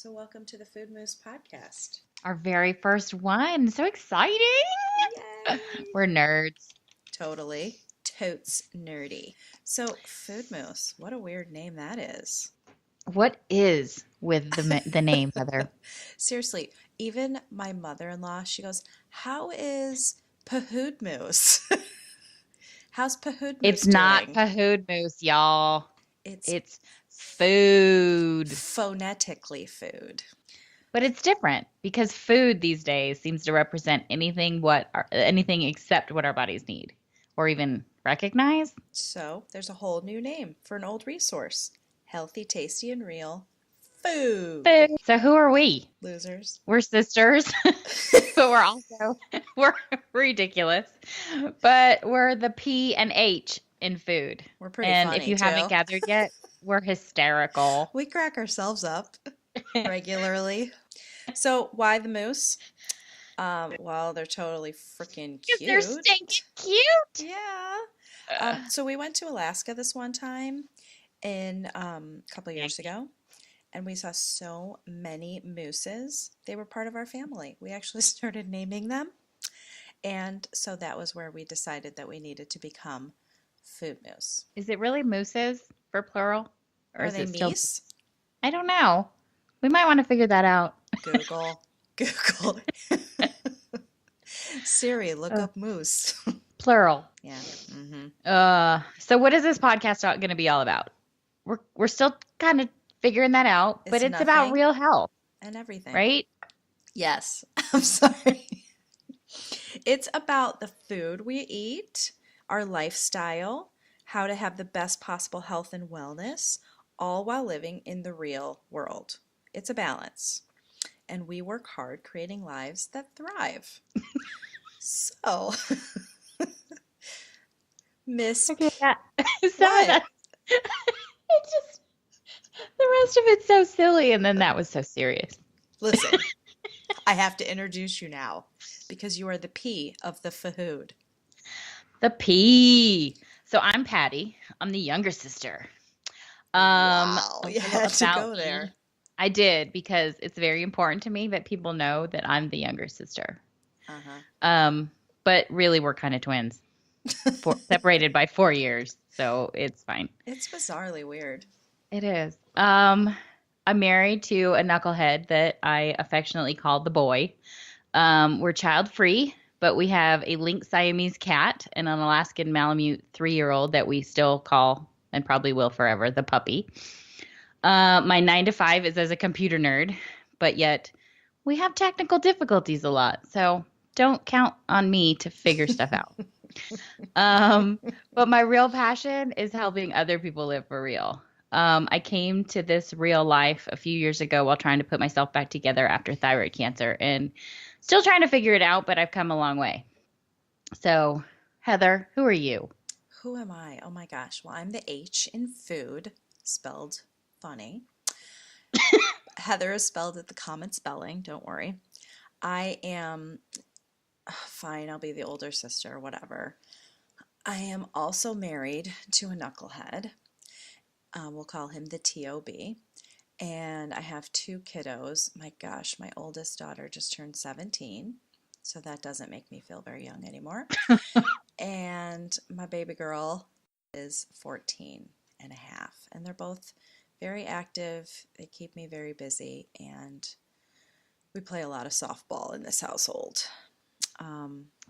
So welcome to the Food Moose podcast. Our very first one. So exciting. Yay! We're nerds. Totally. Totes nerdy. So Food Moose, what a weird name that is. What is with the name, Heather? Seriously, even my mother-in-law, she goes, how is phoodmoose? How's phoodmoose It's doing? not phoodmoose, y'all. It's It's food. phonetically food. But it's different because food these days seems to represent anything except what our bodies need or even recognize. So there's a whole new name for an old resource. Healthy, tasty, and real food. Food. So who are we? Losers. We're sisters, but we're ridiculous. But we're the P and H in food. We're pretty And if funny you too. haven't gathered yet, we're hysterical. We crack ourselves up regularly. So why the moose? Well, they're totally freaking cute. They're stinking cute. Yeah. So we went to Alaska this one time a couple of years ago, and we saw so many mooses. They were part of our family. We actually started naming them, and so that was where we decided that we needed to become Food Moose. Is it really mooses for plural? Or are they meese? I don't know. We might want to figure that out. Google. Siri, look up moose. Plural. Yeah. So what is this podcast going to be all about? We're still kind of figuring that out, but it's about real health and everything, right? Yes. I'm sorry. It's about the food we eat, our lifestyle, how to have the best possible health and wellness, all while living in the real world. It's a balance. And we work hard creating lives that thrive. So, Miss. Okay, yeah. That, it just, the rest of it's so silly, and then that was so serious. Listen, I have to introduce you now because you are the P of the food. The P. So I'm Patti. I'm the younger sister. Wow, you had to go there. I did because it's very important to me that people know that I'm the younger sister. But really, we're kind of twins, separated by 4 years, so it's fine. It's bizarrely weird. It is. I'm married to a knucklehead that I affectionately call the boy. We're child-free, but we have a lynx Siamese cat and an Alaskan Malamute 3-year-old that we still call, and probably will forever, the puppy. My 9 to 5 is as a computer nerd, but yet we have technical difficulties a lot, so don't count on me to figure stuff out. But my real passion is helping other people live for real. I came to this real life a few years ago while trying to put myself back together after thyroid cancer, and still trying to figure it out, but I've come a long way. So, Heather, who are you? Who am I? Oh my gosh. Well, I'm the H in food, spelled funny. Heather is spelled at the common spelling. Don't worry. I am fine. I'll be the older sister, whatever. I am also married to a knucklehead. We'll call him the TOB. And I have 2 kiddos. My gosh, my oldest daughter just turned 17. So that doesn't make me feel very young anymore. And my baby girl is 14 and a half. And they're both very active. They keep me very busy. And we play a lot of softball in this household.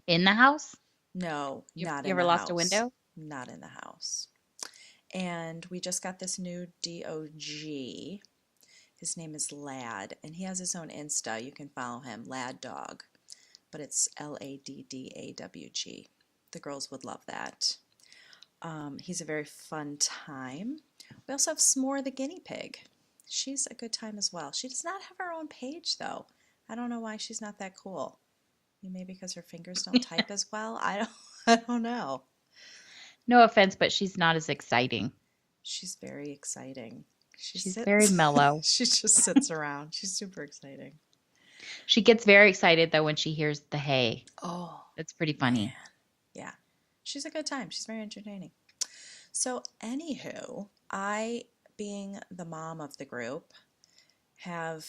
In the house? No, not in the house. You ever lost a window? Not in the house. And we just got this new dog. His name is Lad, and he has his own Insta. You can follow him, Lad Dog, but it's LADDAWG. The girls would love that. He's a very fun time. We also have S'more the guinea pig. She's a good time as well. She does not have her own page, though. I don't know why she's not that cool. Maybe because her fingers don't type as well. I don't know. No offense, but she's not as exciting. She's very exciting. She's very mellow. She just sits around. She's super exciting. She gets very excited, though, when she hears the hay. Oh. It's pretty funny. Man. Yeah. She's a good time. She's very entertaining. So, anywho, I, being the mom of the group, have,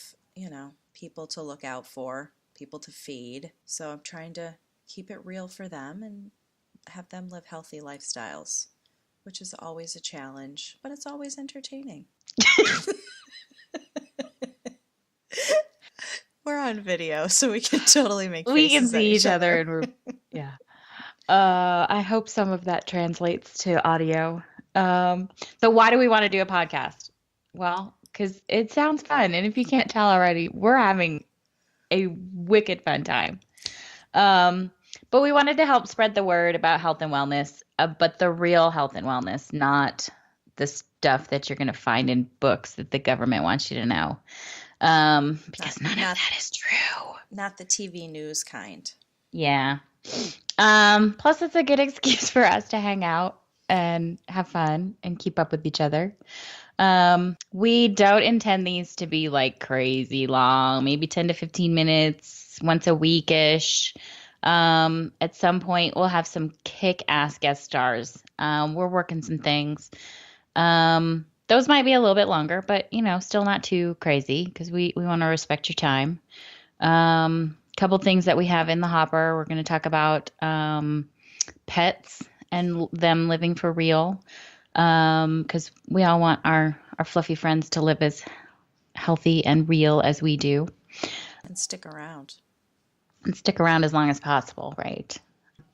people to look out for, people to feed. So I'm trying to keep it real for them and have them live healthy lifestyles, which is always a challenge, but it's always entertaining. We're on video, so we can totally make We can faces at see each each other, other. and yeah. I hope some of that translates to audio. So why do we want to do a podcast? Well, because it sounds fun, and if you can't tell already, we're having a wicked fun time. Um, but we wanted to help spread the word about health and wellness, but the real health and wellness, not the stuff that you're going to find in books that the government wants you to know. Because none of that is true. Not the TV news kind. Yeah. Plus it's a good excuse for us to hang out and have fun and keep up with each other. We don't intend these to be like crazy long, maybe 10 to 15 minutes once a week-ish. At some point we'll have some kick-ass guest stars. We're working some things. Those might be a little bit longer, but still not too crazy because we want to respect your time. Couple things that we have in the hopper. We're going to talk about pets and them living for real, because we all want our fluffy friends to live as healthy and real as we do. And stick around. And stick around as long as possible, right?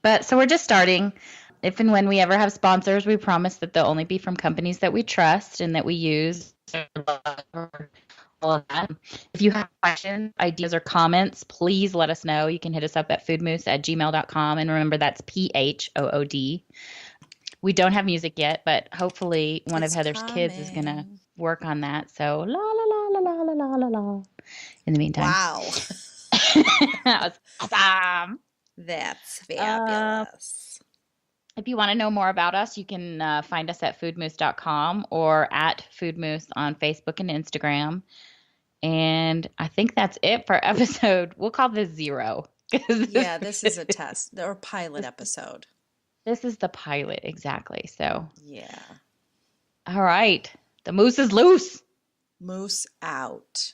But so we're just starting. If and when we ever have sponsors, we promise that they'll only be from companies that we trust and that we use. All of that. If you have questions, ideas, or comments, please let us know. You can hit us up at phoodmoose@gmail.com. And remember, that's PHOOD. We don't have music yet, but hopefully one of Heather's kids is going to work on that. So, la, la, la, la, la, la, la, la. In the meantime. Wow. That was awesome. That's fabulous. If you want to know more about us, you can find us at phoodmoose.com or at phoodmoose on Facebook and Instagram. And I think that's it for episode. We'll call this 0. Yeah, this is a test or pilot episode. This is the pilot, exactly. So, yeah. All right. The moose is loose. Moose out.